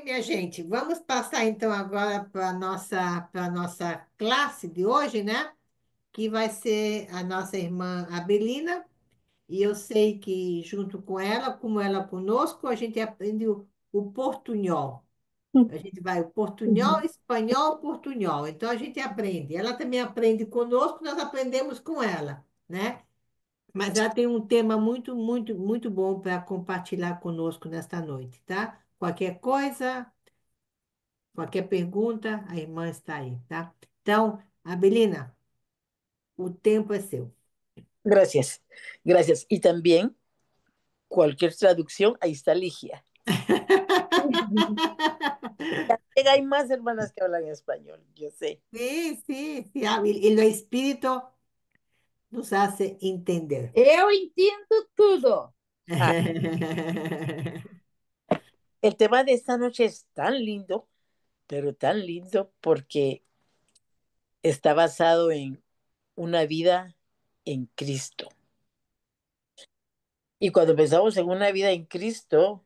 bem, minha gente? Vamos passar então agora para nossa classe de hoje, né? Que vai ser a nossa irmã Abelina. E eu sei que junto com ela, como ela conosco, a gente aprende o portunhol. A gente vai o portunhol, Uhum. espanhol, portunhol. Então a gente aprende. Ela também aprende conosco, nós aprendemos com ela, né? Mas ela tem um tema muito, muito, muito bom para compartilhar conosco nesta noite, tá? Qualquer coisa. Qualquer pergunta, a irmã está aí, tá? Então, Abelina, o tempo é seu. Gracias, gracias. Y también cualquier traducción, ahí está Ligia. Hay más hermanas que hablan español, yo sé. Sí, sí, sí. Y el Espíritu nos hace entender. Eu entendo tudo. Ah, el tema de esta noche es tan lindo, pero tan lindo porque está basado en una vida en Cristo. Y cuando pensamos en una vida en Cristo,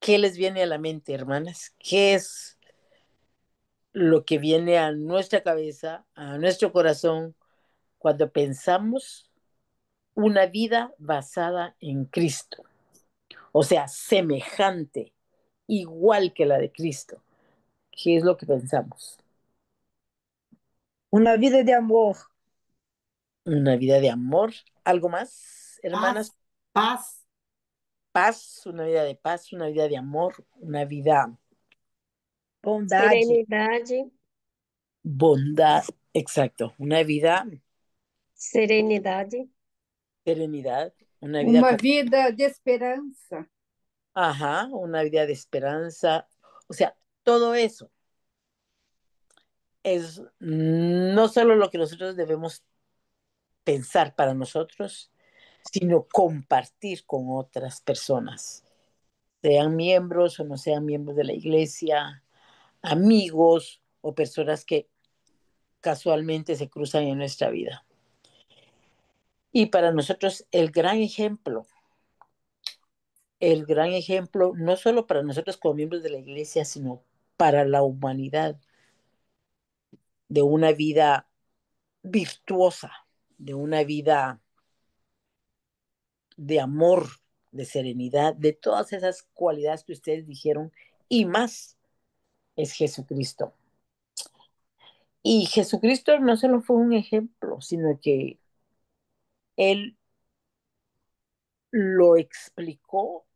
¿qué les viene a la mente, hermanas? ¿Qué es lo que viene a nuestra cabeza, a nuestro corazón, cuando pensamos una vida basada en Cristo? O sea, semejante, igual que la de Cristo. ¿Qué es lo que pensamos? Uma vida de amor. Una vida de amor, algo más, hermanas, Paz, paz, paz, una vida de paz, una vida de amor, una vida Bondade. Serenidade, bondad, exacto, una vida serenidade, serenidad, una vida, Uma vida de esperança. ajá, una vida de esperanza, o sea, todo eso es no solo lo que nosotros debemos pensar para nosotros, sino compartir con otras personas, sean miembros o no sean miembros de la iglesia, amigos o personas que casualmente se cruzan en nuestra vida. Y para nosotros el gran ejemplo, no solo para nosotros como miembros de la iglesia, sino para la humanidad, de una vida virtuosa, de una vida de amor, de serenidad, de todas esas cualidades que ustedes dijeron y más es Jesucristo. Y Jesucristo no solo fue un ejemplo, sino que Él lo explicó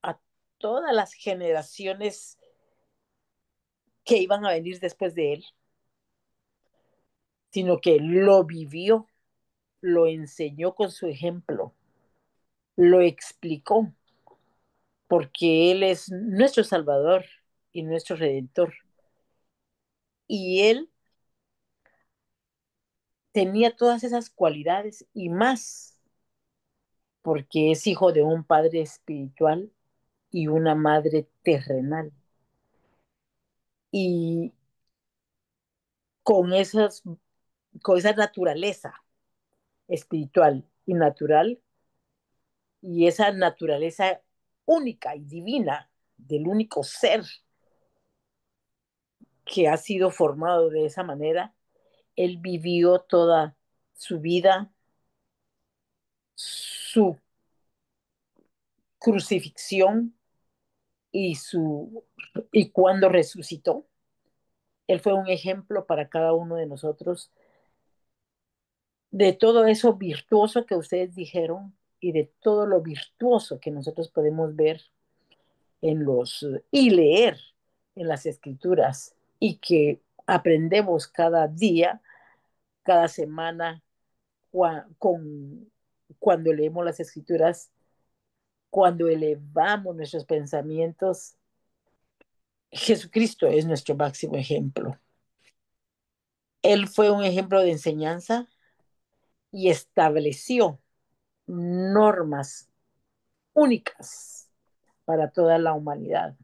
a todas las generaciones que iban a venir después de Él, sino que lo vivió, lo enseñó con su ejemplo, lo explicó, porque Él es nuestro Salvador y nuestro Redentor. Y Él tenía todas esas cualidades y más, porque es hijo de un padre espiritual y una madre terrenal. Y con, esas, con esa naturaleza espiritual y natural, y esa naturaleza única y divina del único ser que ha sido formado de esa manera, él vivió toda su vida, su crucifixión y, y cuando resucitó, él fue un ejemplo para cada uno de nosotros de todo eso virtuoso que ustedes dijeron y de todo lo virtuoso que nosotros podemos ver en los y leer en las escrituras y que aprendemos cada día, cada semana, cuando leemos las escrituras, cuando elevamos nuestros pensamientos. Jesucristo es nuestro máximo ejemplo. Él fue un ejemplo de enseñanza y estableció normas únicas para toda la humanidad.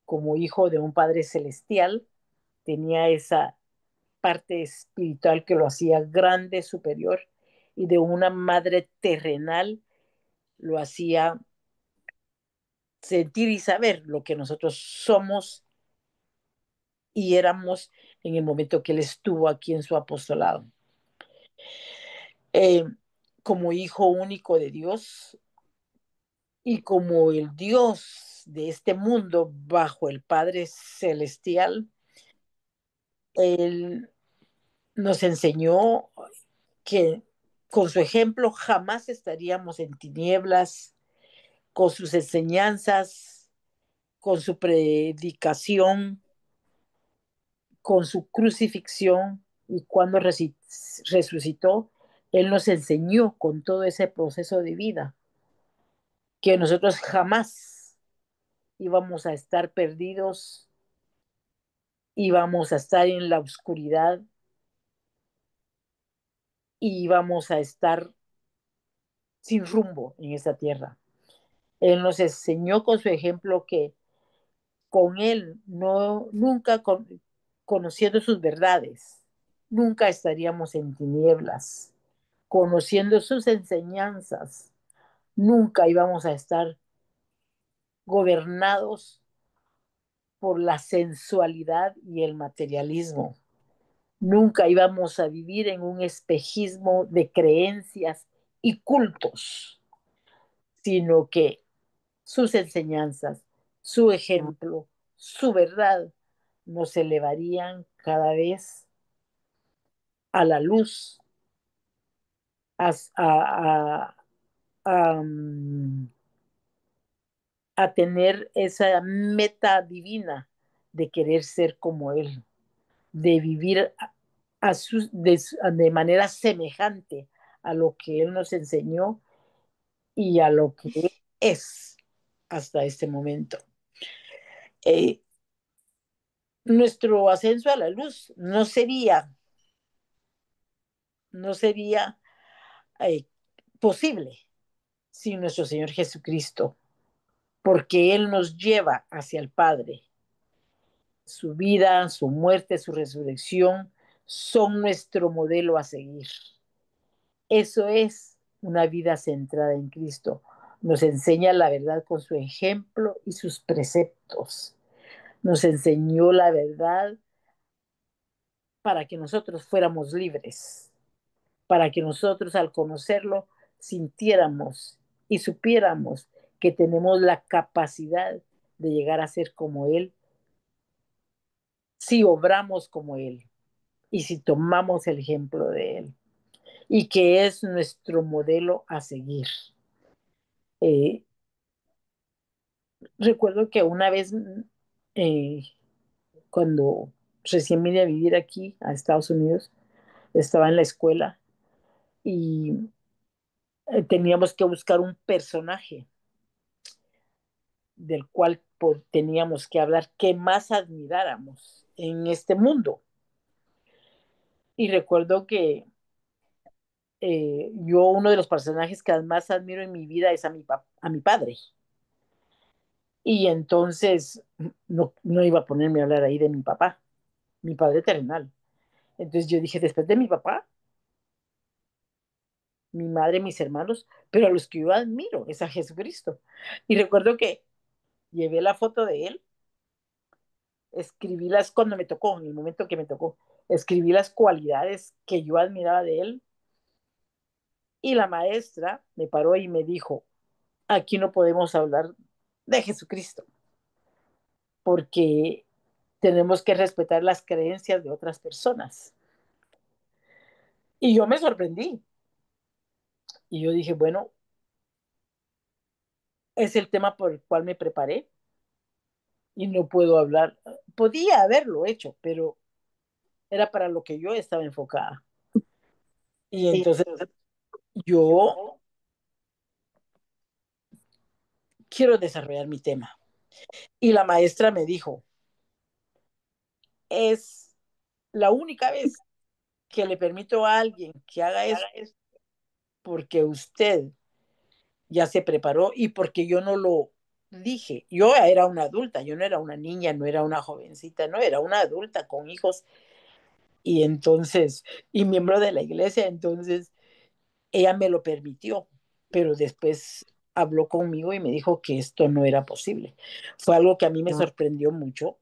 Como hijo de un Padre celestial, tenía esa parte espiritual que lo hacía grande, superior, y de una madre terrenal lo hacía sentir y saber lo que nosotros somos y éramos en el momento que él estuvo aquí en su apostolado. Eh, como hijo único de Dios y como el Dios de este mundo bajo el Padre Celestial, él nos enseñó que con su ejemplo jamás estaríamos en tinieblas, con sus enseñanzas, con su predicación, con su crucifixión y cuando resucitó, Él nos enseñó con todo ese proceso de vida que nosotros jamás íbamos a estar perdidos, íbamos a estar en la oscuridad y íbamos a estar sin rumbo en esta tierra. Él nos enseñó con su ejemplo que con Él no, nunca conociendo sus verdades, nunca estaríamos en tinieblas. Conociendo sus enseñanzas, nunca íbamos a estar gobernados por la sensualidad y el materialismo. Nunca íbamos a vivir en un espejismo de creencias y cultos, sino que sus enseñanzas, su ejemplo, su verdad nos elevarían cada vez a la luz, a, a, a, a tener esa meta divina de querer ser como Él, de vivir de manera semejante a lo que Él nos enseñó y a lo que Él es hasta este momento. Nuestro ascenso a la luz no sería eh, posible sin nuestro Señor Jesucristo, porque Él nos lleva hacia el Padre. Su vida, su muerte, su resurrección son nuestro modelo a seguir. Eso es una vida centrada en Cristo. Nos enseña la verdad con su ejemplo y sus preceptos. Nos enseñó la verdad para que nosotros fuéramos libres, para que nosotros al conocerlo sintiéramos y supiéramos que tenemos la capacidad de llegar a ser como Él si obramos como Él y si tomamos el ejemplo de Él y que es nuestro modelo a seguir. Eh, recuerdo que una vez eh, cuando recién vine a vivir aquí a Estados Unidos, estaba en la escuela y teníamos que buscar un personaje del cual teníamos que hablar que más admiráramos en este mundo. Y recuerdo que yo uno de los personajes que más admiro en mi vida es a mi padre. Y entonces no iba a ponerme a hablar ahí de mi padre terrenal. Entonces yo dije, después de mi papá, mi madre, mis hermanos, pero a los que yo admiro es a Jesucristo. Y recuerdo que llevé la foto de él, escribí cuando me tocó, en el momento que me tocó, escribí las cualidades que yo admiraba de él. Y la maestra me paró y me dijo, aquí no podemos hablar de Jesucristo, porque tenemos que respetar las creencias de otras personas. Y yo me sorprendí. Y yo dije, bueno, es el tema por el cual me preparé y no puedo hablar. Podía haberlo hecho, pero era para lo que yo estaba enfocada. Y entonces yo quiero desarrollar mi tema. Y la maestra me dijo, es la única vez que le permito a alguien que haga esto porque usted ya se preparó y porque yo no lo dije. Yo era una adulta, yo no era una niña, no era una jovencita, no, era una adulta con hijos y entonces, y miembro de la iglesia, entonces ella me lo permitió, pero después habló conmigo y me dijo que esto no era posible. Fue algo que a mí me sorprendió mucho,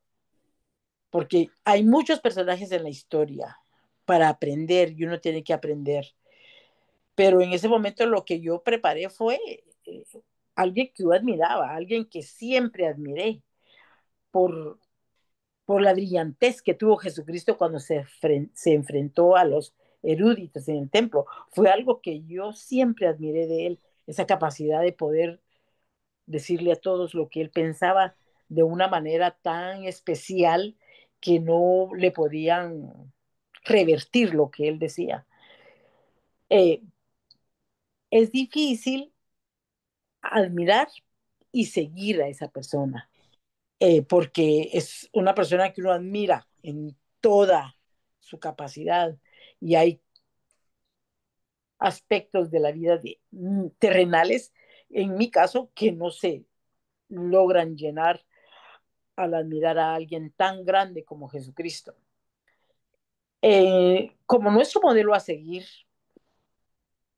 porque hay muchos personajes en la historia para aprender y uno tiene que aprender. Pero en ese momento lo que yo preparé fue eh, alguien que yo admiraba, alguien que siempre admiré por, por la brillantez que tuvo Jesucristo cuando se enfrentó a los eruditos en el templo. Fue algo que yo siempre admiré de él, esa capacidad de poder decirle a todos lo que él pensaba de una manera tan especial que no le podían revertir lo que él decía. Eh, es difícil admirar y seguir a esa persona, porque es una persona que uno admira en toda su capacidad y hay aspectos de la vida terrenales, en mi caso, que no se logran llenar al admirar a alguien tan grande como Jesucristo. Como nuestro modelo a seguir,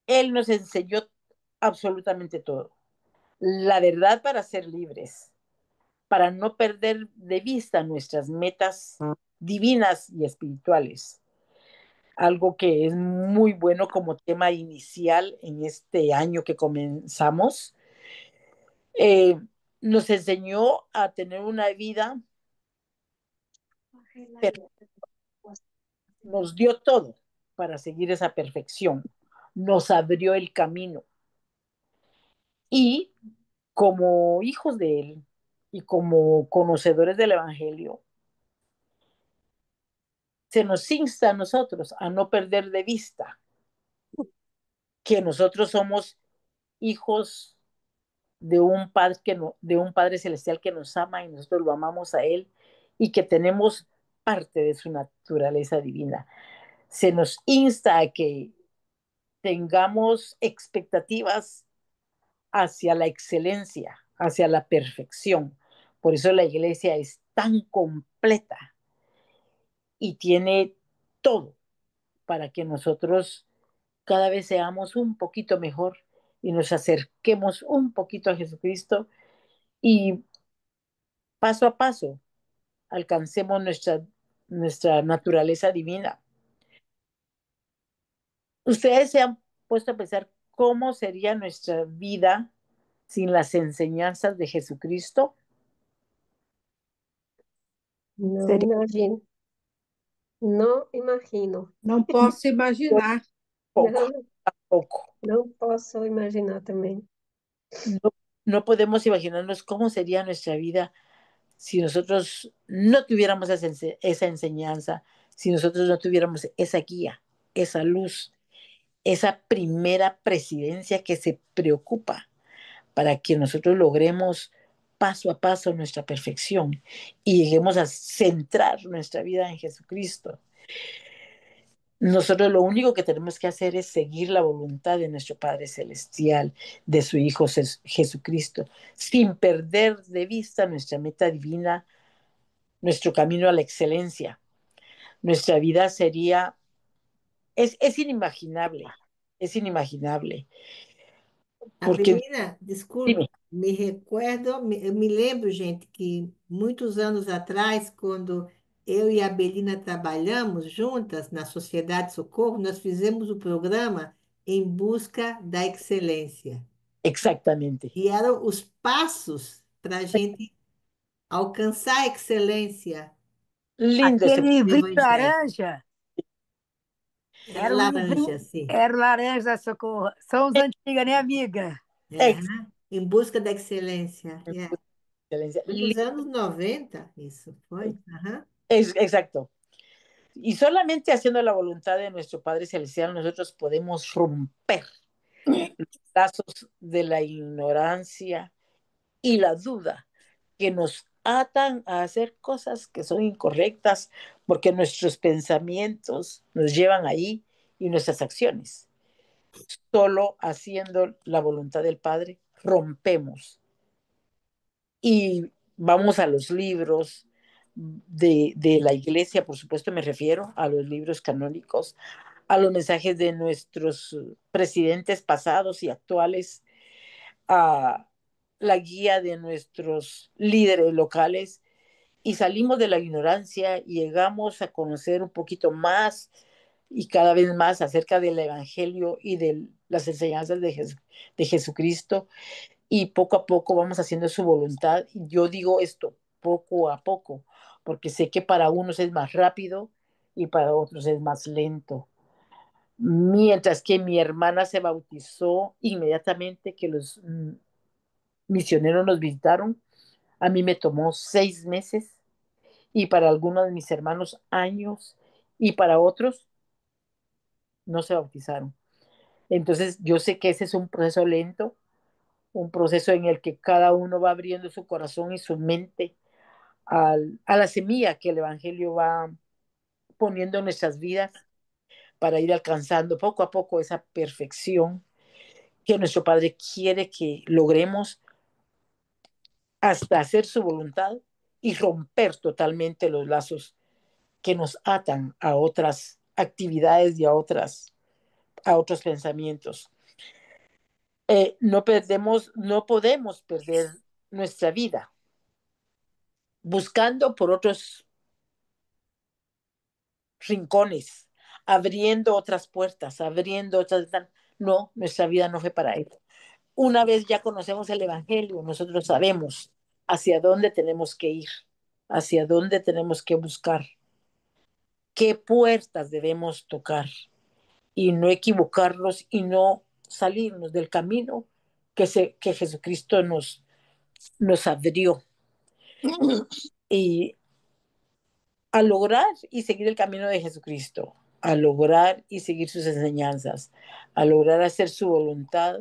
Él nos enseñó absolutamente todo. La verdad para ser libres, para no perder de vista nuestras metas divinas y espirituales. Algo que es muy bueno como tema inicial en este año que comenzamos. Eh, Nos enseñó a tener una vida, nos dio todo para seguir esa perfección, nos abrió el camino y como hijos de Él y como conocedores del Evangelio, se nos insta a nosotros a no perder de vista que nosotros somos hijos de un padre celestial que nos ama y nosotros lo amamos a él y que tenemos parte de su naturaleza divina. Se nos insta a que tengamos expectativas hacia la excelencia, hacia la perfección. Por eso la iglesia es tan completa y tiene todo para que nosotros cada vez seamos un poquito mejor y nos acerquemos un poquito a Jesucristo y paso a paso alcancemos nuestra naturaleza divina. Ustedes se han puesto a pensar cómo sería nuestra vida sin las enseñanzas de Jesucristo. Não Seria- imagino. Não imagino. Não posso imaginar. Poco, Não, poco. não posso imaginar também. No, no podemos imaginarnos cómo sería nuestra vida si nosotros no tuviéramos esa enseñanza, si nosotros no tuviéramos esa guía, esa luz, esa primera presidencia que se preocupa para que nosotros logremos paso a paso nuestra perfección y lleguemos a centrar nuestra vida en Jesucristo. Nosotros lo único que tenemos que hacer es seguir la voluntad de nuestro Padre Celestial, de su Hijo Jesucristo, sin perder de vista nuestra meta divina, nuestro camino a la excelencia. Nuestra vida sería, es inimaginable, porque, Avelina, desculpe, dime, eu me lembro, gente, que muitos anos atrás, quando eu e a Abelina trabalhamos juntas na Sociedade Socorro, nós fizemos o programa Em Busca da Excelência. exactamente, E eram os passos para a gente alcançar a excelência lindo ese Aquele do livrinho Evangelho. laranja, Era era um livrinho, laranja, assim. era o laranja da Socorro. São os antigos, né, amiga? É, ex- Em Busca da Excelência. É. excelencia, Foi nos anos 90, isso foi? Aham. exacto. Y solamente haciendo la voluntad de nuestro Padre Celestial, nosotros podemos romper los lazos de la ignorancia y la duda que nos atan a hacer cosas que son incorrectas porque nuestros pensamientos nos llevan ahí y nuestras acciones. Solo haciendo la voluntad del Padre rompemos y vamos a los libros de la iglesia, por supuesto me refiero a los libros canónicos, a los mensajes de nuestros presidentes pasados y actuales, a la guía de nuestros líderes locales y salimos de la ignorancia y llegamos a conocer un poquito más y cada vez más acerca del Evangelio y de las enseñanzas de Jesucristo, y poco a poco vamos haciendo su voluntad. Y yo digo esto poco a poco, porque sé que para unos es más rápido y para otros es más lento. Mientras que mi hermana se bautizó inmediatamente que los misioneros nos visitaron, a mí me tomó 6 meses, y para algunos de mis hermanos años, y para otros no se bautizaron. Entonces yo sé que ese es un proceso lento, un proceso en el que cada uno va abriendo su corazón y su mente a la semilla que el Evangelio va poniendo en nuestras vidas para ir alcanzando poco a poco esa perfección que nuestro Padre quiere que logremos hasta hacer su voluntad y romper totalmente los lazos que nos atan a otras actividades y a otros pensamientos. No podemos perder nuestra vida buscando por otros rincones, abriendo otras puertas, abriendo otras. No, nuestra vida no fue para eso. Una vez ya conocemos el Evangelio, nosotros sabemos hacia dónde tenemos que ir, hacia dónde tenemos que buscar, qué puertas debemos tocar y no equivocarnos y no salirnos del camino que Jesucristo nos abrió. Y a lograr y seguir el camino de Jesucristo, a lograr y seguir sus enseñanzas, a lograr hacer su voluntad,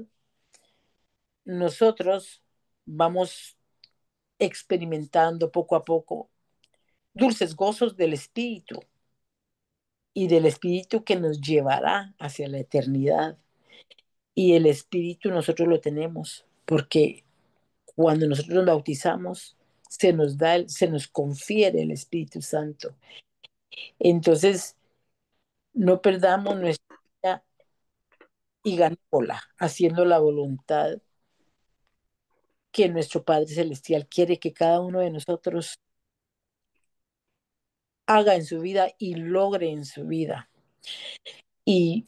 nosotros vamos experimentando poco a poco dulces gozos del Espíritu y del Espíritu que nos llevará hacia la eternidad. Y el Espíritu nosotros lo tenemos porque cuando nosotros nos bautizamos, se nos confiere el Espíritu Santo. Entonces, no perdamos nuestra vida y ganémosla haciendo la voluntad que nuestro Padre Celestial quiere que cada uno de nosotros haga en su vida y logre en su vida. Y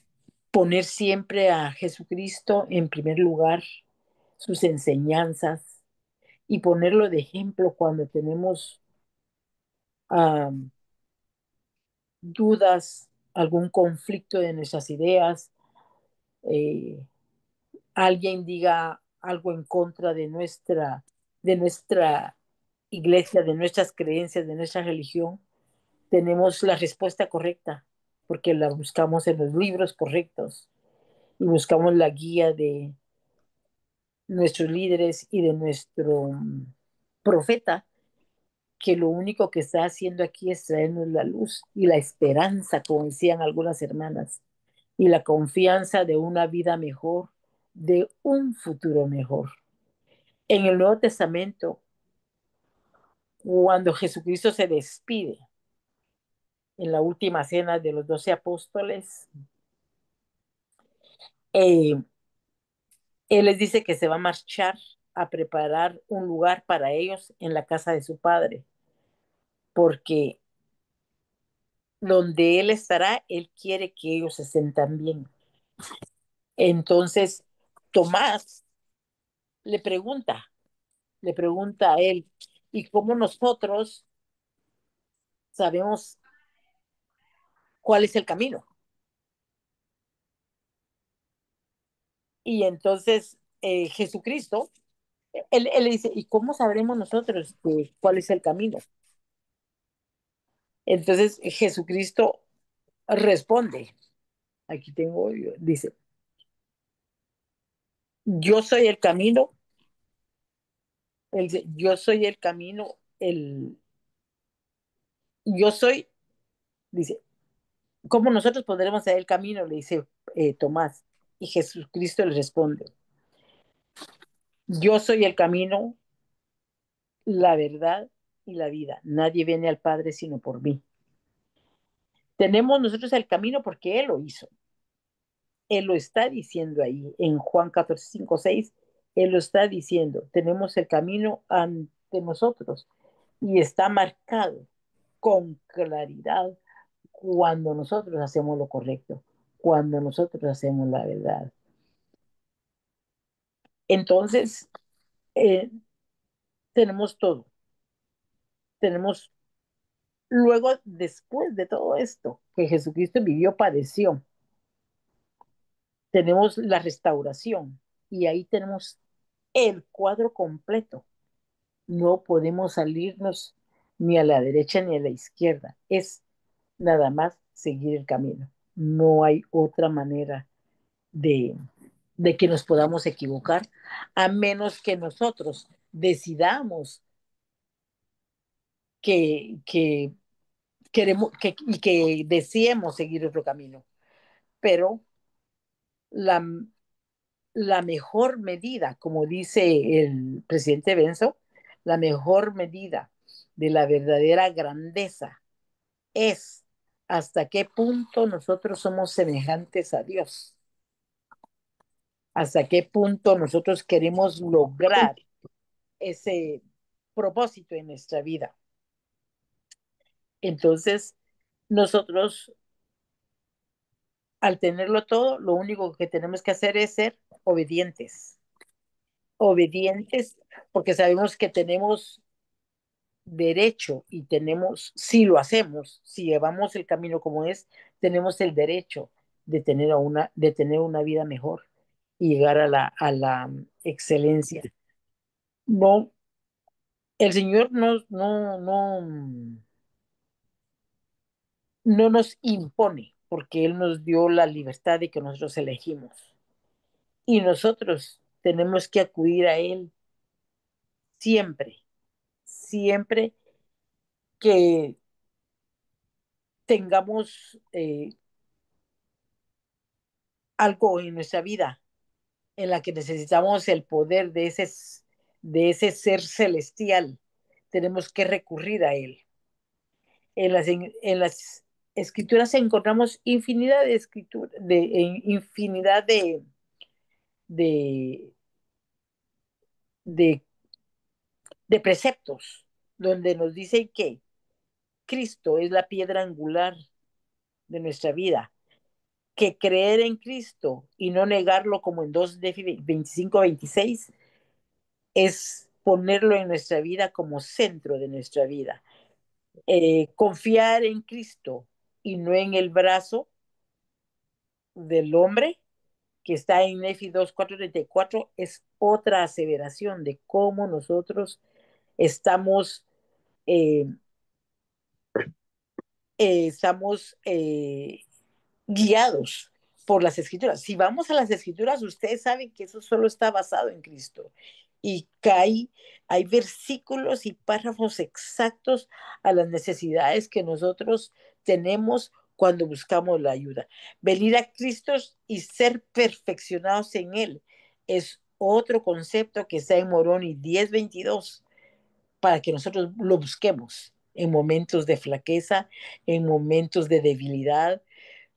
poner siempre a Jesucristo en primer lugar, sus enseñanzas, y ponerlo de ejemplo cuando tenemos um, dudas, algún conflicto de nuestras ideas, eh, alguien diga algo en contra de nuestra iglesia, de nuestras creencias, de nuestra religión, tenemos la respuesta correcta, porque la buscamos en los libros correctos y buscamos la guía de nuestros líderes y de nuestro profeta, que lo único que está haciendo aquí es traernos la luz y la esperanza, como decían algunas hermanas, y la confianza de una vida mejor, de un futuro mejor. En el Nuevo Testamento, cuando Jesucristo se despide en la última cena de los 12 apóstoles, eh, Él les dice que se va a marchar a preparar un lugar para ellos en la casa de su Padre, porque donde Él estará, Él quiere que ellos se sientan bien. Entonces, Tomás le pregunta, le pregunta a Él, ¿y cómo nosotros sabemos cuál es el camino? Y entonces Jesucristo, él le dice, ¿y cómo sabremos nosotros cuál es el camino? Entonces Jesucristo responde, aquí tengo, dice, yo soy el camino, él dice, yo soy el camino, yo soy, dice, ¿cómo nosotros podremos saber el camino? Le dice Tomás. Y Jesucristo le responde, yo soy el camino, la verdad y la vida. Nadie viene al Padre sino por mí. Tenemos nosotros el camino porque Él lo hizo. Él lo está diciendo ahí en Juan 14, 5, 6. Él lo está diciendo, tenemos el camino ante nosotros y está marcado con claridad cuando nosotros hacemos lo correcto, cuando nosotros hacemos la verdad. Entonces, eh, tenemos todo, tenemos, luego, después de todo esto que Jesucristo vivió, padeció, tenemos la restauración y ahí tenemos el cuadro completo. No podemos salirnos ni a la derecha ni a la izquierda. Es nada más seguir el camino. No hay otra manera de, de que nos podamos equivocar, a menos que nosotros decidamos que queremos y que deseemos seguir otro camino. Pero la, la mejor medida, como dice el presidente Benzo, la mejor medida de la verdadera grandeza es hasta qué punto nosotros somos semejantes a Dios, hasta qué punto nosotros queremos lograr ese propósito en nuestra vida. Entonces, nosotros, al tenerlo todo, lo único que tenemos que hacer es ser obedientes. Obedientes porque sabemos que tenemos derecho y tenemos, si lo hacemos, si llevamos el camino como es, tenemos el derecho de tener una vida mejor y llegar a la excelencia. No, el Señor no nos impone, porque Él nos dio la libertad de que nosotros elegimos. Y nosotros tenemos que acudir a Él siempre, siempre que tengamos algo en nuestra vida en la que necesitamos el poder de ese ser celestial. Tenemos que recurrir a Él. En las escrituras encontramos infinidad de escrituras, infinidad de, de, de preceptos donde nos dicen que Cristo es la piedra angular de nuestra vida, que creer en Cristo y no negarlo como en 2 de 25-26 es ponerlo en nuestra vida como centro de nuestra vida. Confiar en Cristo y no en el brazo del hombre que está en Nefi 2:4-34 es otra aseveración de cómo nosotros estamos, eh, estamos guiados por las escrituras. Si vamos a las escrituras, ustedes saben que eso solo está basado en Cristo y que hay versículos y párrafos exactos a las necesidades que nosotros tenemos cuando buscamos la ayuda. Venir a Cristo y ser perfeccionados en Él es otro concepto que está en Moroni 10:22 para que nosotros lo busquemos en momentos de flaqueza, en momentos de debilidad.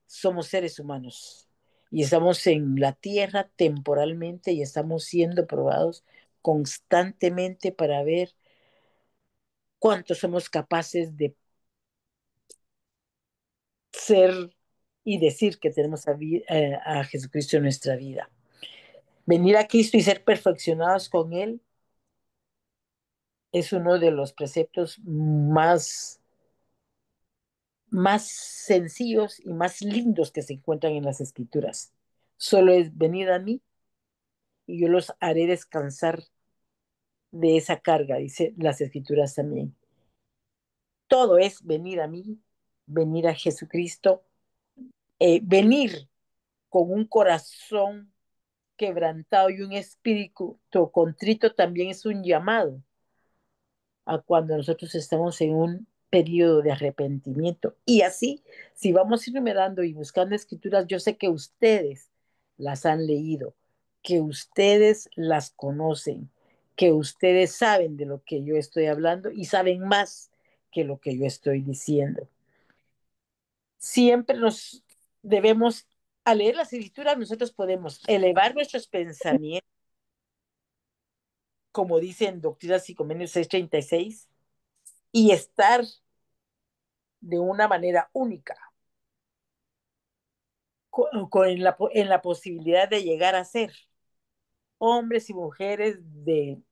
Somos seres humanos y estamos en la tierra temporalmente y estamos siendo probados constantemente para ver cuánto somos capaces de ser y decir que tenemos a Jesucristo en nuestra vida. Venir a Cristo y ser perfeccionados con Él es uno de los preceptos más sencillos y más lindos que se encuentran en las Escrituras. Solo es venir a mí y yo los haré descansar de esa carga, dice las Escrituras también. Todo es venir a mí, venir a Jesucristo, venir con un corazón quebrantado y un espíritu contrito también es un llamado a cuando nosotros estamos en un periodo de arrepentimiento. Y así, si vamos enumerando y buscando escrituras, yo sé que ustedes las han leído, que ustedes las conocen, que ustedes saben de lo que yo estoy hablando y saben más que lo que yo estoy diciendo. Siempre nos debemos, al leer las escrituras, nosotros podemos elevar nuestros pensamientos como dice en Doctrinas y Convenios 636, y estar de una manera única, en la posibilidad de llegar a ser hombres y mujeres de,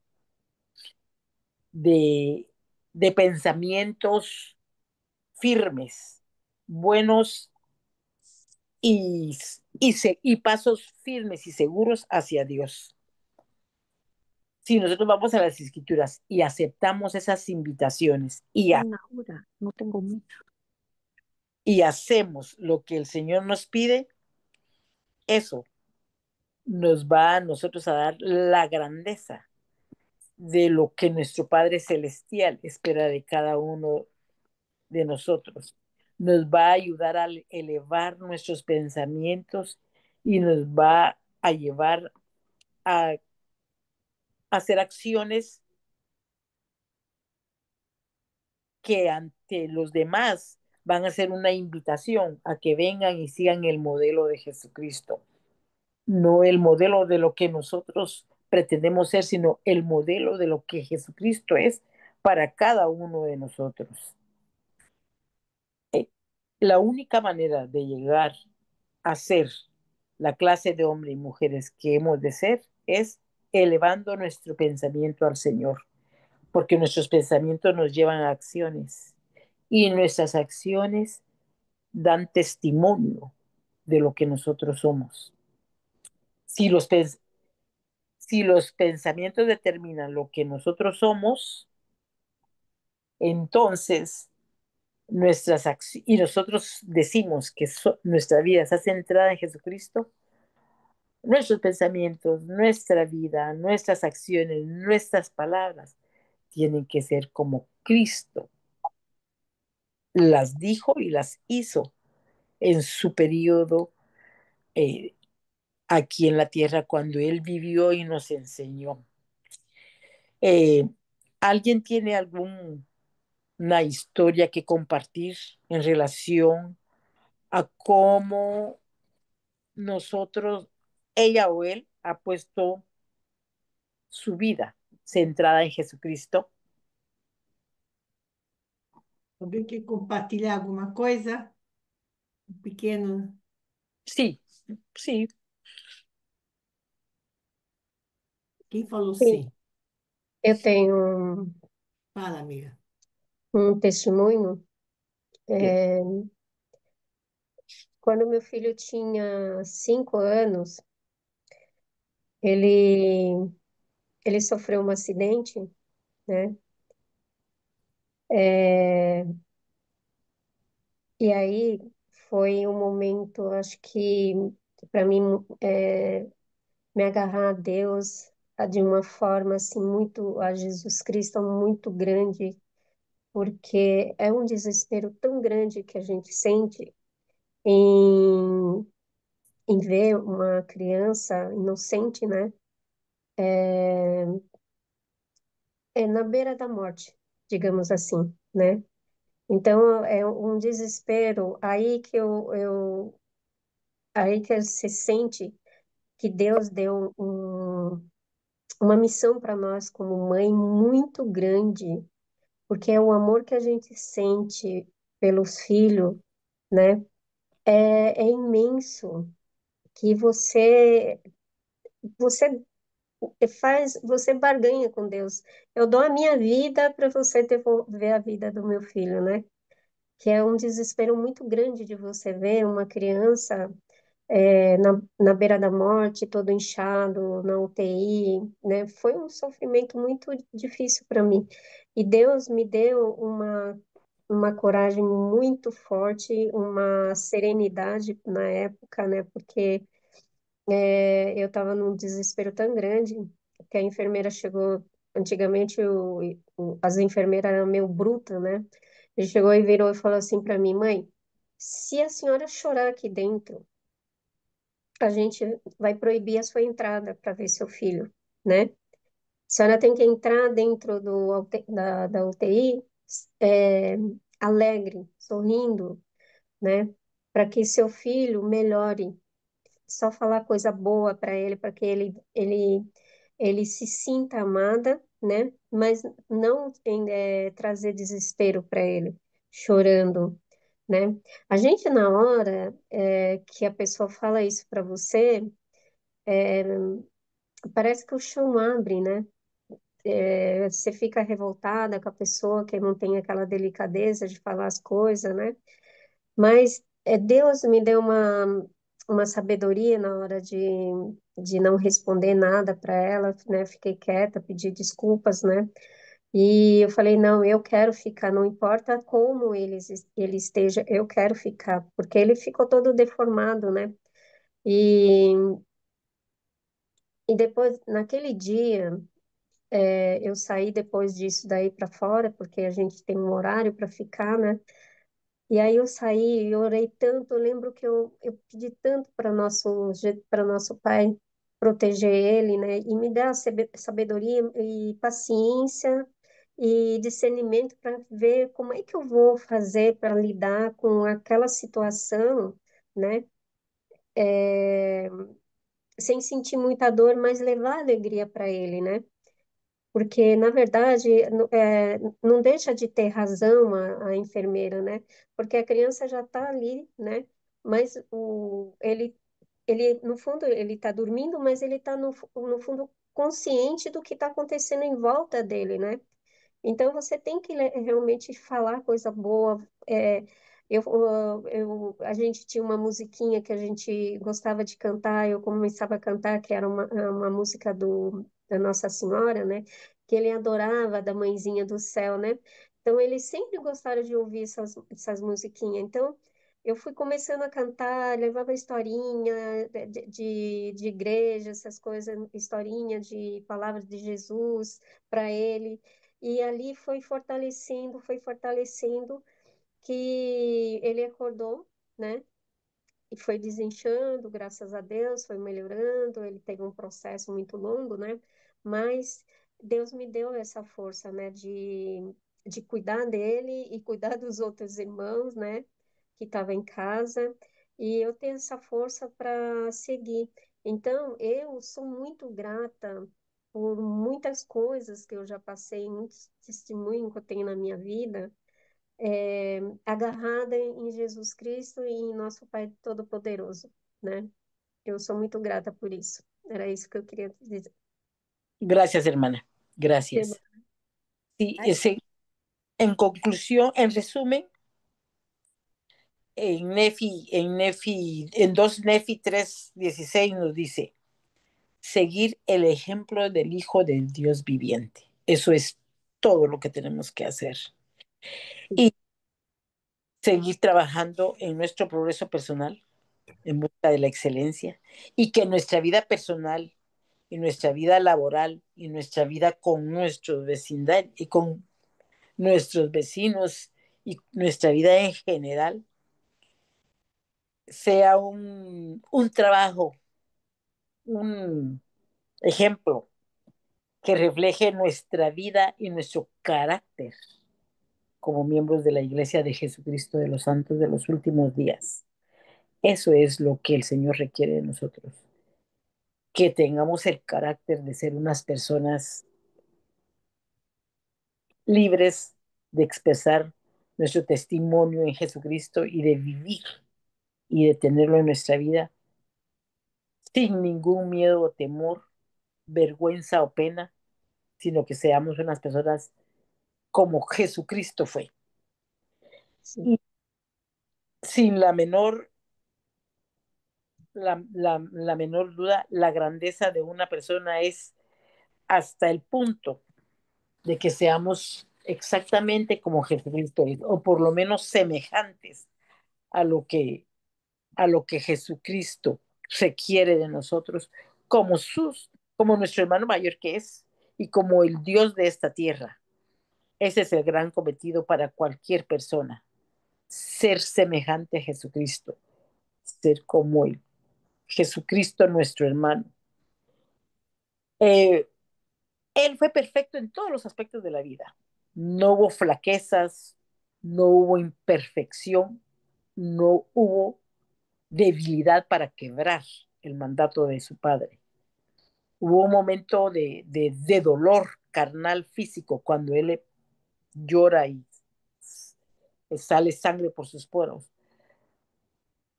de pensamientos firmes, buenos y pasos firmes y seguros hacia Dios. Si nosotros vamos a las escrituras y aceptamos esas invitaciones Una hora, no tengo mucho. y hacemos lo que el Señor nos pide, eso nos va a nosotros a dar la grandeza de lo que nuestro Padre Celestial espera de cada uno de nosotros. Nos va a ayudar a elevar nuestros pensamientos y nos va a llevar a hacer acciones que ante los demás van a ser una invitación a que vengan y sigan el modelo de Jesucristo. No el modelo de lo que nosotros pretendemos ser, sino el modelo de lo que Jesucristo es para cada uno de nosotros. La única manera de llegar a ser la clase de hombres y mujeres que hemos de ser es elevando nuestro pensamiento al Señor, porque nuestros pensamientos nos llevan a acciones y nuestras acciones dan testimonio de lo que nosotros somos. Si los, si los pensamientos determinan lo que nosotros somos, entonces nuestras acciones, y nosotros decimos que nuestra vida está centrada en Jesucristo, nuestros pensamientos, nuestra vida, nuestras acciones, nuestras palabras tienen que ser como Cristo las dijo y las hizo en su periodo eh, aquí en la tierra cuando Él vivió y nos enseñó. Eh, ¿Alguien tiene alguna historia que compartir en relación a cómo nosotros, ella o él, ha puesto su vida centrada en Jesucristo? Alguém quer compartilhar alguma coisa? Um pequeno. Sí, sí, Quem falou Sim, sim? eu tenho Fala, amiga. um testemunho. sí. É, quando meu filho tinha 5 anos, ele, ele sofreu um acidente, né? É, e aí foi um momento, acho que para mim, me agarrar a Deus de uma forma assim muito, a Jesus Cristo muito grande, porque é um desespero tão grande que a gente sente em, em ver uma criança inocente, né? É na beira da morte, digamos assim, né? Então é um desespero aí que aí que você sente que Deus deu uma missão para nós como mãe muito grande, porque é o amor que a gente sente pelos filhos, né? É imenso que você você barganha com Deus. Eu dou a minha vida para você devolver a vida do meu filho, né? Que é um desespero muito grande de você ver uma criança na beira da morte, todo inchado, na UTI, né? Foi um sofrimento muito difícil para mim. E Deus me deu uma coragem muito forte, uma serenidade na época, né? Porque eu estava num desespero tão grande que a enfermeira chegou. Antigamente, as enfermeiras eram meio brutas, né? Ele chegou e virou e falou assim para mim, mãe, se a senhora chorar aqui dentro, a gente vai proibir a sua entrada para ver seu filho, né? A senhora tem que entrar dentro da UTI é, alegre, sorrindo, né? Para que seu filho melhore. Só falar coisa boa para ele, para que ele ele se sinta amada, né? Mas não trazer desespero para ele, chorando, né? A gente, na hora que a pessoa fala isso para você, parece que o chão abre, né? Você fica revoltada com a pessoa que não tem aquela delicadeza de falar as coisas, né? Mas Deus me deu uma sabedoria na hora de não responder nada para ela, né? Fiquei quieta, pedi desculpas, né? E eu falei, não, eu quero ficar, não importa como ele esteja, eu quero ficar, porque ele ficou todo deformado, né? E, e depois, naquele dia, eu saí depois disso daí para fora, porque a gente tem um horário para ficar, né? E aí eu saí e orei tanto, eu lembro que eu pedi tanto para nosso pai proteger ele, né? E me dar sabedoria e paciência e discernimento para ver como é que eu vou fazer para lidar com aquela situação, né? Sem sentir muita dor, mas levar alegria para ele, né? Porque, na verdade, não deixa de ter razão a enfermeira, né? Porque a criança já está ali, né? Mas ele, no fundo, ele está dormindo, mas ele está, no fundo, consciente do que está acontecendo em volta dele, né? Então, você tem que realmente falar coisa boa. A gente tinha uma musiquinha que a gente gostava de cantar, eu começava a cantar, que era uma música da Nossa Senhora, né? Que ele adorava, da Mãezinha do Céu, né? Então, ele sempre gostava de ouvir essas musiquinhas. Então, eu fui começando a cantar, levava historinha de igreja, essas coisas, historinha de palavras de Jesus para ele. E ali foi fortalecendo, que ele acordou, né? E foi desinchando, graças a Deus, foi melhorando. Ele teve um processo muito longo, né? Mas Deus me deu essa força, né? De cuidar dele e cuidar dos outros irmãos, né? Que estavam em casa. E eu tenho essa força para seguir. Então, eu sou muito grata por muitas coisas que eu já passei, muitos testemunhos que eu tenho na minha vida, agarrada em Jesus Cristo e em nosso Pai Todo-Poderoso, né? Eu sou muito grata por isso. Era isso que eu queria dizer. Gracias, hermana. Que Gracias. Sí, mais? en conclusión, en resumen, en 2 Nefi 3:16 nos dice, seguir el ejemplo del Hijo del Dios viviente. Eso es todo lo que tenemos que hacer. Y seguir trabajando en nuestro progreso personal, en busca de la excelencia, y que nuestra vida personal y nuestra vida laboral y nuestra vida con nuestros vecindad y con nuestros vecinos y nuestra vida en general sea un trabajo, un ejemplo que refleje nuestra vida y nuestro carácter como miembros de la Iglesia de Jesucristo de los Santos de los últimos días. Eso es lo que el Señor requiere de nosotros, que tengamos el carácter de ser unas personas libres de expresar nuestro testimonio en Jesucristo y de vivir y de tenerlo en nuestra vida sin ningún miedo o temor, vergüenza o pena, sino que seamos unas personas como Jesucristo fue. Sim, Y sin la menor duda, la grandeza de una persona es hasta el punto de que seamos exactamente como Jesucristo es, o por lo menos semejantes a lo que, a lo que Jesucristo requiere de nosotros como nuestro hermano mayor que es y como el Dios de esta tierra. Ese es el gran cometido para cualquier persona, ser semejante a Jesucristo, ser como él. Jesucristo nuestro hermano. Eh, Él fue perfecto en todos los aspectos de la vida. No hubo flaquezas, no hubo imperfección, no hubo debilidad para quebrar el mandato de su padre. Hubo un momento de dolor carnal físico cuando él llora y sale sangre por sus poros,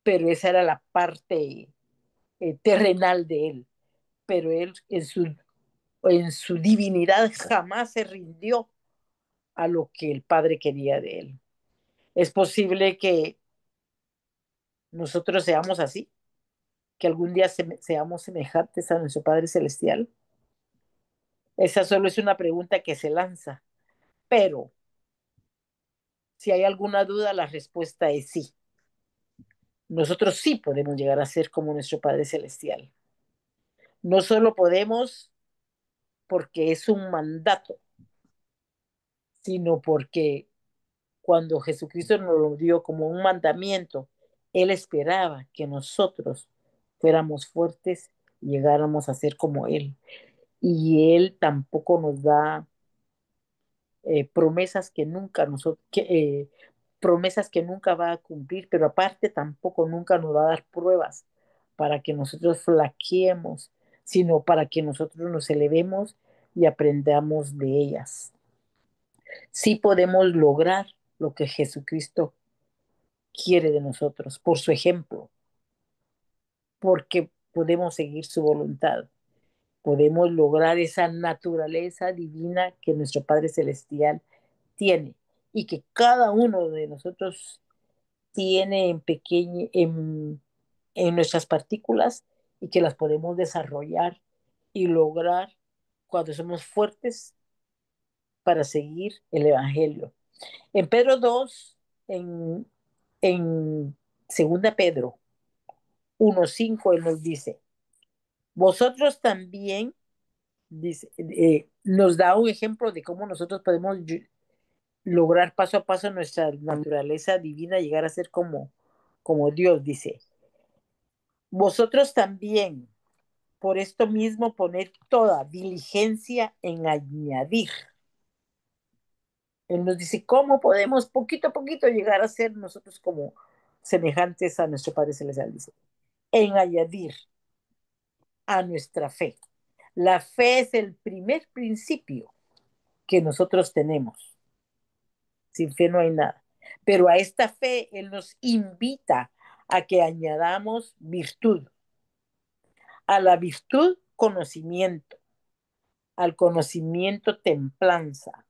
pero esa era la parte terrenal de él, pero él en su divinidad jamás se rindió a lo que el Padre quería de él. Es posible que nosotros seamos así, que algún día seamos semejantes a nuestro Padre Celestial. Esa solo es una pregunta que se lanza, pero si hay alguna duda, la respuesta es sí. Nosotros sí podemos llegar a ser como nuestro Padre Celestial. No solo podemos porque es un mandato, sino porque cuando Jesucristo nos lo dio como un mandamiento, Él esperaba que nosotros fuéramos fuertes y llegáramos a ser como Él. Y Él tampoco nos da promesas que nunca promesas que nunca va a cumplir, pero aparte tampoco nunca nos va a dar pruebas para que nosotros flaqueemos, sino para que nosotros nos elevemos y aprendamos de ellas. Sí podemos lograr lo que Jesucristo quiere de nosotros por su ejemplo, porque podemos seguir su voluntad, podemos lograr esa naturaleza divina que nuestro Padre Celestial tiene y que cada uno de nosotros tiene en nuestras partículas y que las podemos desarrollar y lograr cuando somos fuertes para seguir el Evangelio. En Pedro 2, en 2 Pedro 1:5, él nos dice, vosotros también, dice, nos da un ejemplo de cómo nosotros podemos lograr paso a paso nuestra naturaleza divina, llegar a ser como Dios, dice. Vosotros también, por esto mismo, poned toda diligencia en añadir. Él nos dice, ¿cómo podemos poquito a poquito llegar a ser nosotros como semejantes a nuestro Padre Celestial? Dice, en añadir a nuestra fe. La fe es el primer principio que nosotros tenemos. Sin fe no hay nada. Pero a esta fe Él nos invita a que añadamos virtud. A la virtud, conocimiento. Al conocimiento, templanza.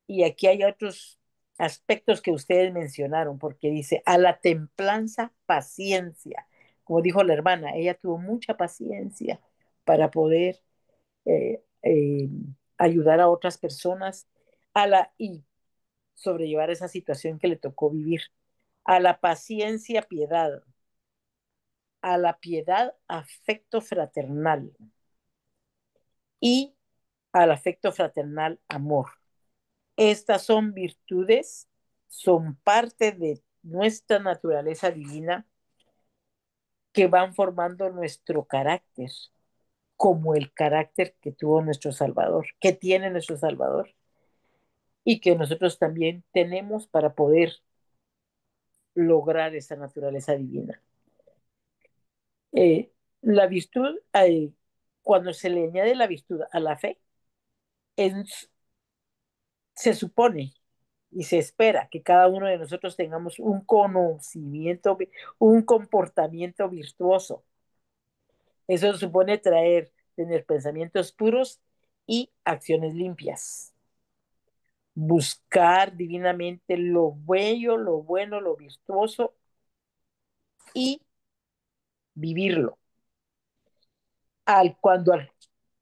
Y aquí hay otros aspectos que ustedes mencionaron, porque dice, a la templanza, paciencia. Como dijo la hermana, ella tuvo mucha paciencia para poder eh, eh, ayudar a otras personas y sobrellevar esa situación que le tocó vivir. A la paciencia, piedad. A la piedad, afecto fraternal. Y al afecto fraternal, amor. Estas son virtudes, son parte de nuestra naturaleza divina que van formando nuestro carácter, como el carácter que tuvo nuestro Salvador, que tiene nuestro Salvador y que nosotros también tenemos para poder lograr esa naturaleza divina. La virtud, cuando se le añade la virtud a la fe, se supone y se espera que cada uno de nosotros tengamos un conocimiento, un comportamiento virtuoso. Eso supone tener pensamientos puros y acciones limpias. Buscar divinamente lo bello, lo bueno, lo virtuoso y vivirlo. Cuando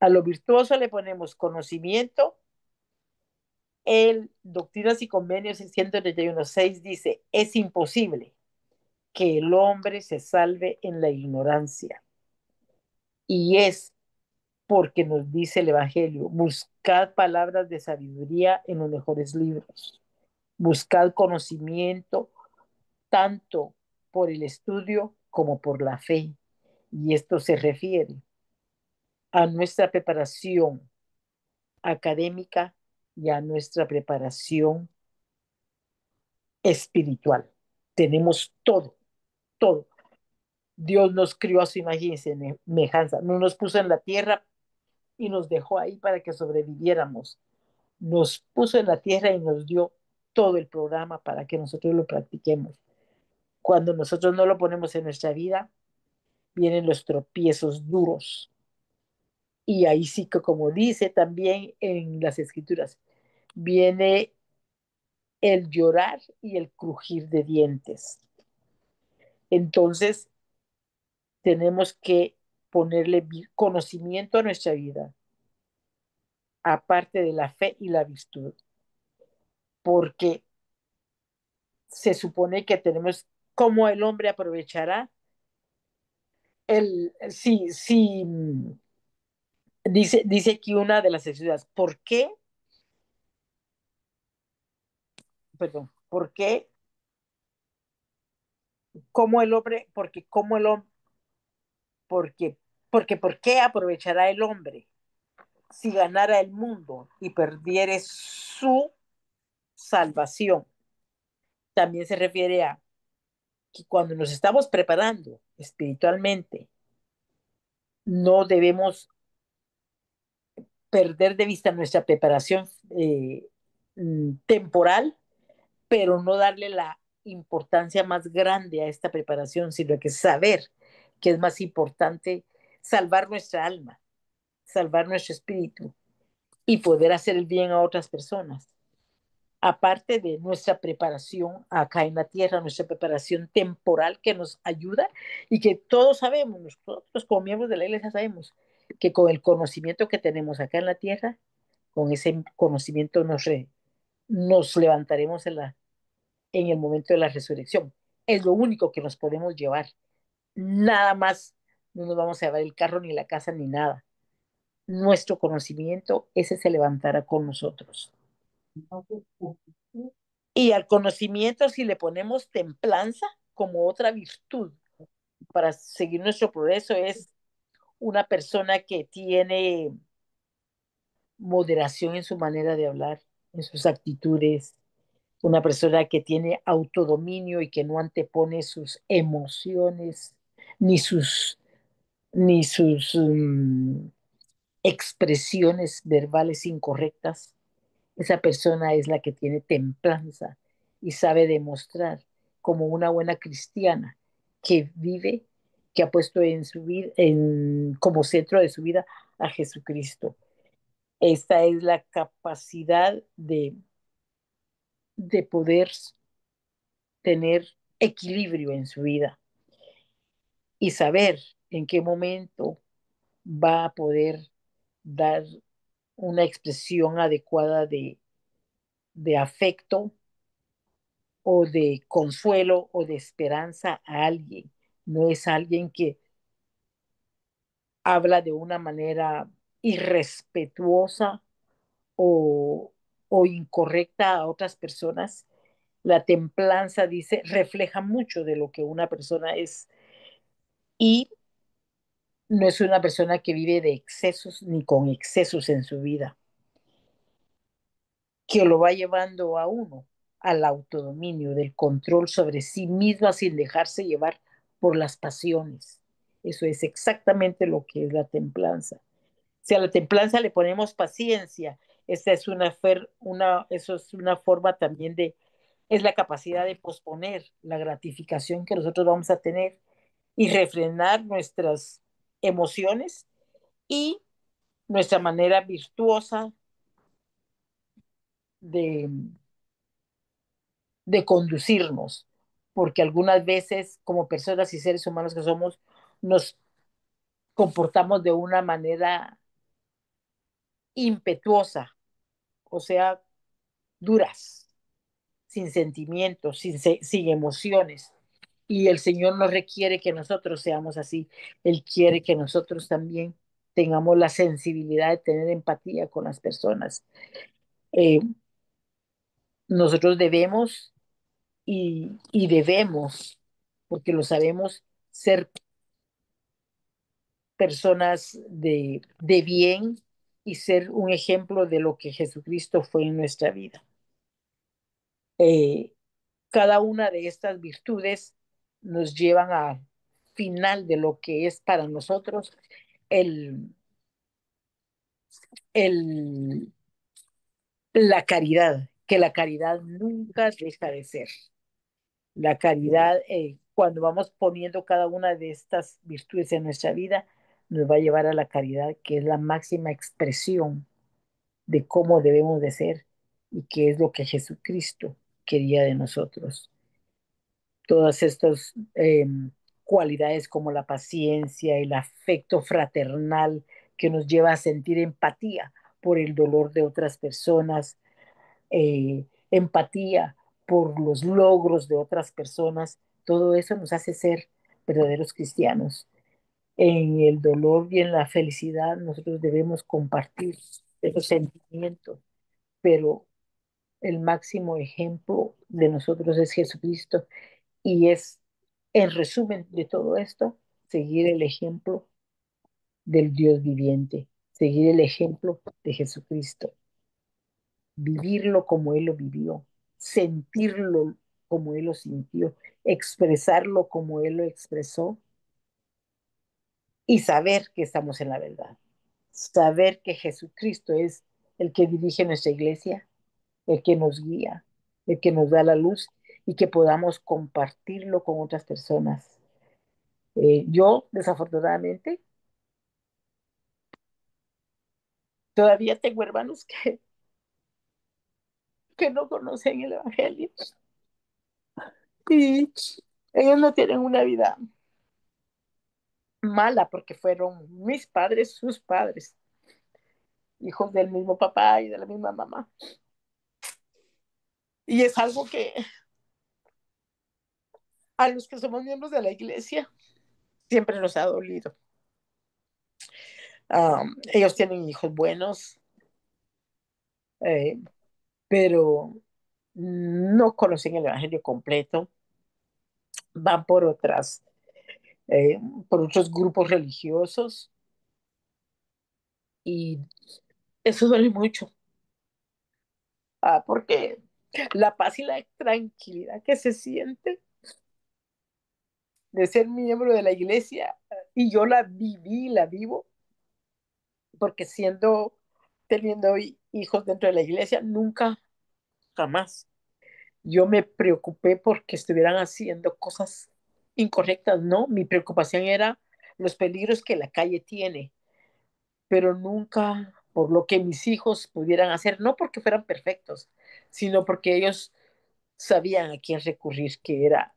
a lo virtuoso le ponemos conocimiento, el Doctrinas y Convenios 131.6 dice, es imposible que el hombre se salve en la ignorancia. Y es porque nos dice el Evangelio, buscad palabras de sabiduría en los mejores libros, buscad conocimiento tanto por el estudio como por la fe. Y esto se refiere a nuestra preparación académica y a nuestra preparación espiritual. Tenemos todo, todo. Dios nos crió a su imagen y semejanza. No nos puso en la tierra y nos dejó ahí para que sobreviviéramos. Nos puso en la tierra y nos dio todo el programa para que nosotros lo practiquemos. Cuando nosotros no lo ponemos en nuestra vida, vienen los tropiezos duros. Y ahí sí que, como dice también en las escrituras, viene el llorar y el crujir de dientes. Entonces, tenemos que ponerle conocimiento a nuestra vida, aparte de la fe y la virtud, porque se supone que tenemos cómo el hombre aprovechará sí, dice aquí una de las escrituras, ¿por qué, cómo el hombre, porque cómo el hombre, porque, ¿por qué aprovechará el hombre si ganara el mundo y perdiere su salvación? También se refiere a que cuando nos estamos preparando espiritualmente, no debemos perder de vista nuestra preparación temporal, pero no darle la importancia más grande a esta preparación, sino que saber que es más importante salvar nuestra alma, salvar nuestro espíritu y poder hacer el bien a otras personas. Aparte de nuestra preparación acá en la tierra, nuestra preparación temporal que nos ayuda y que todos sabemos, nosotros como miembros de la iglesia sabemos que con el conocimiento que tenemos acá en la tierra, con ese conocimiento nos levantaremos en el momento de la resurrección. Es lo único que nos podemos llevar. Nada más, no nos vamos a llevar el carro ni la casa ni nada. Nuestro conocimiento, ese se levantará con nosotros. Y al conocimiento, si le ponemos templanza como otra virtud para seguir nuestro progreso, es una persona que tiene moderación en su manera de hablar, en sus actitudes, una persona que tiene autodominio y que no antepone sus emociones ni sus expresiones verbales incorrectas. Esa persona es la que tiene templanza y sabe demostrar como una buena cristiana que vive, que ha puesto en su vida, como centro de su vida a Jesucristo. Esta es la capacidad de poder tener equilibrio en su vida y saber en qué momento va a poder dar una expresión adecuada de afecto o de consuelo o de esperanza a alguien. No es alguien que habla de una manera irrespetuosa o, o incorrecta a otras personas. La templanza, dice, refleja mucho de lo que una persona es y no es una persona que vive de excesos ni con excesos en su vida, que lo va llevando a uno al autodominio, del control sobre sí misma sin dejarse llevar por las pasiones. Eso es exactamente lo que es la templanza. Si a la templanza le ponemos paciencia, esa es eso es una forma también es la capacidad de posponer la gratificación que nosotros vamos a tener y refrenar nuestras emociones y nuestra manera virtuosa de, de conducirnos, porque algunas veces como personas y seres humanos que somos, nos comportamos de una manera impetuosa, o sea, duras, sin sentimientos, sin emociones. Y el Señor no requiere que nosotros seamos así. Él quiere que nosotros también tengamos la sensibilidad de tener empatía con las personas. Eh, Nosotros debemos y debemos, porque lo sabemos, ser personas de bien y ser un ejemplo de lo que Jesucristo fue en nuestra vida. Eh, Cada una de estas virtudes nos llevan final de lo que es para nosotros el, el, la caridad, que la caridad nunca deja de ser. La caridad, cuando vamos poniendo cada una de estas virtudes en nuestra vida, nos va a llevar a la caridad, que es la máxima expresión de cómo debemos de ser y qué es lo que Jesucristo quería de nosotros. Todas estas cualidades como la paciencia, el afecto fraternal que nos lleva a sentir empatía por el dolor de otras personas, empatía por los logros de otras personas, todo eso nos hace ser verdaderos cristianos. En el dolor y en la felicidad nosotros debemos compartir esos sentimientos, pero el máximo ejemplo de nosotros es Jesucristo y es, en resumen de todo esto, seguir el ejemplo del Dios viviente, seguir el ejemplo de Jesucristo, vivirlo como Él lo vivió, sentirlo como Él lo sintió, expresarlo como Él lo expresó y saber que estamos en la verdad, saber que Jesucristo es el que dirige nuestra iglesia, el que nos guía, el que nos da la luz y que podamos compartirlo con otras personas. Yo, desafortunadamente, todavía tengo hermanos que no conocen el Evangelio y ellos no tienen una vida mala porque fueron mis padres, sus padres, hijos del mismo papá y de la misma mamá. Y es algo que a los que somos miembros de la iglesia siempre nos ha dolido. Ellos tienen hijos buenos, eh, pero no conocen el Evangelio completo, van eh, por otros grupos religiosos y eso duele mucho, porque la paz y la tranquilidad que se siente de ser miembro de la iglesia, y yo la viví, la vivo, porque teniendo hijos dentro de la iglesia, nunca, jamás, yo me preocupé porque estuvieran haciendo cosas incorrectas, no, mi preocupación era los peligros que la calle tiene, pero nunca por lo que mis hijos pudieran hacer, no porque fueran perfectos, sino porque ellos sabían a quién recurrir, que era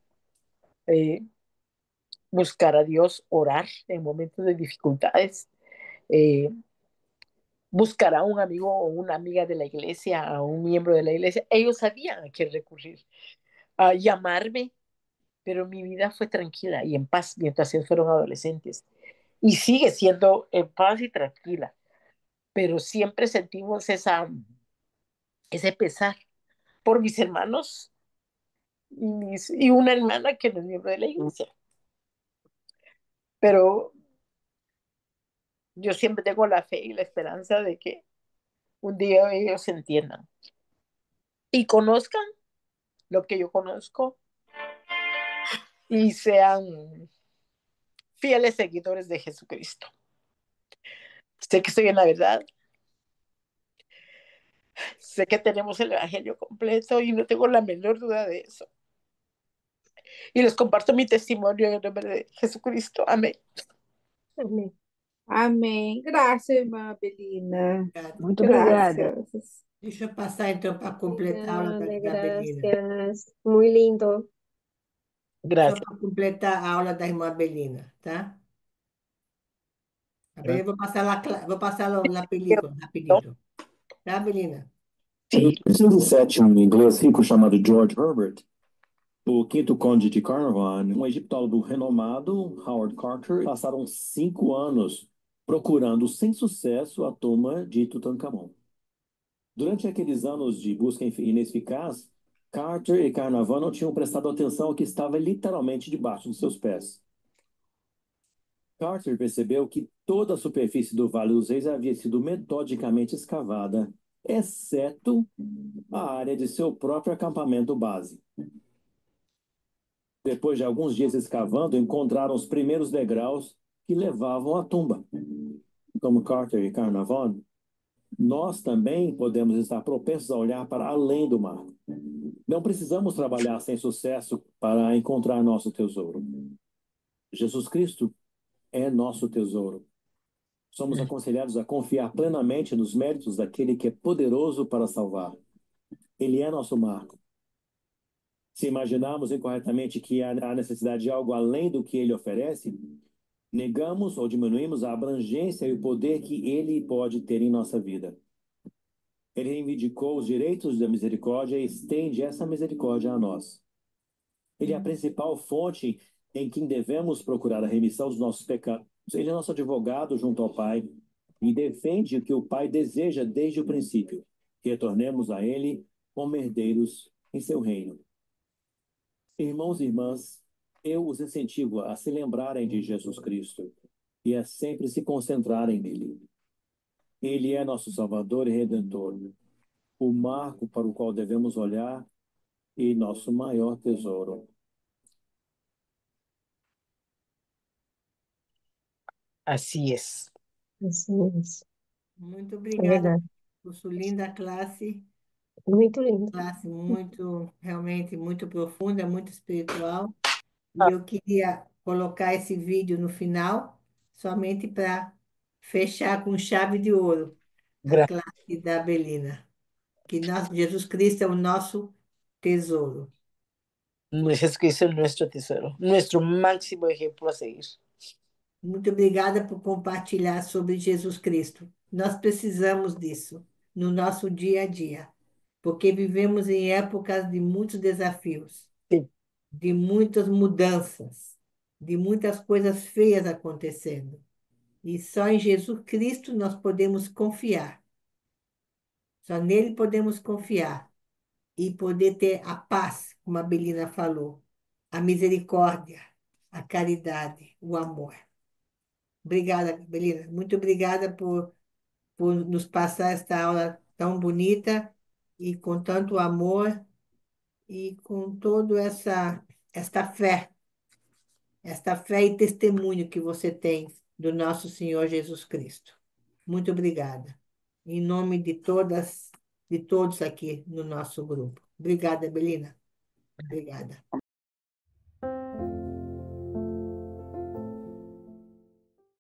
eh, buscar a Dios, orar en momentos de dificultades, eh, buscar a un amigo o una amiga de la iglesia, a un miembro de la iglesia. Ellos sabían a quién recurrir, a llamarme, pero mi vida fue tranquila y en paz mientras ellos fueron adolescentes. Y sigue siendo en paz y tranquila, pero siempre sentimos ese pesar por mis hermanos y una hermana que no es miembro de la iglesia. Pero yo siempre tengo la fe y la esperanza de que un día ellos se entiendan y conozcan lo que yo conozco y sean fieles seguidores de Jesucristo. Sé que estoy en la verdad, sé que tenemos el Evangelio completo y no tengo la menor duda de eso. Y les comparto mi testimonio en el nombre de Jesucristo. Amén. Amém. Amém. Graça, irmã Belina. Obrigada. Muito obrigada. Graças. Deixa eu passar então para completar a aula Obrigada, da Belina. gracias. Muy lindo. Só Gracias. para completar a aula da irmã Belina, tá? A Belina, vou passar na película, rapidinho. Tá, Belina? Sí. No 1907, um inglês rico chamado George Herbert, o quinto conde de Carnarvon, um egiptólogo renomado, Howard Carter, passaram 5 anos procurando sem sucesso a tumba de Tutankhamon. Durante aqueles anos de busca ineficaz, Carter e Carnarvon não tinham prestado atenção ao que estava literalmente debaixo de seus pés. Carter percebeu que toda a superfície do Vale dos Reis havia sido metodicamente escavada, exceto a área de seu próprio acampamento base. Depois de alguns dias escavando, encontraram os primeiros degraus que levavam à tumba. Como Carter e Carnarvon, nós também podemos estar propensos a olhar para além do mar. Não precisamos trabalhar sem sucesso para encontrar nosso tesouro. Jesus Cristo é nosso tesouro. Somos aconselhados a confiar plenamente nos méritos daquele que é poderoso para salvar. Ele é nosso marco. Se imaginarmos incorretamente que há necessidade de algo além do que ele oferece, negamos ou diminuímos a abrangência e o poder que ele pode ter em nossa vida. Ele reivindicou os direitos da misericórdia e estende essa misericórdia a nós. Ele é a principal fonte em quem devemos procurar a remissão dos nossos pecados. Ele é nosso advogado junto ao Pai e defende o que o Pai deseja desde o princípio, que retornemos a Ele como herdeiros em seu reino. Irmãos e irmãs, eu os incentivo a se lembrarem de Jesus Cristo e a sempre se concentrarem nele. Ele é nosso Salvador e Redentor, o marco para o qual devemos olhar e nosso maior tesouro. Así es. Assim, isso. Muito É obrigada verdade. por sua linda classe. Muito lindo. Classe muito, realmente muito profunda, muito espiritual. E eu queria colocar esse vídeo no final, somente para fechar com chave de ouro a Gra- classe da Belina. Que Jesus Cristo é o nosso tesouro. Jesucristo es nuestro tesoro, nuestro máximo ejemplo a seguir. Muito obrigada por compartilhar sobre Jesus Cristo. Nós precisamos disso no nosso dia a dia, porque vivemos em épocas de muitos desafios, Sí. de muitas mudanças, de muitas coisas feias acontecendo. E só em Jesus Cristo nós podemos confiar. Só nele podemos confiar e poder ter a paz, como a Belina falou, a misericórdia, a caridade, o amor. Obrigada, Belina. Muito obrigada por nos passar esta aula tão bonita e com tanto amor e com toda esta fé e testemunho que você tem do nosso Senhor Jesus Cristo. Muito obrigada. Em nome de todos aqui no nosso grupo. Obrigada, Belina. Obrigada.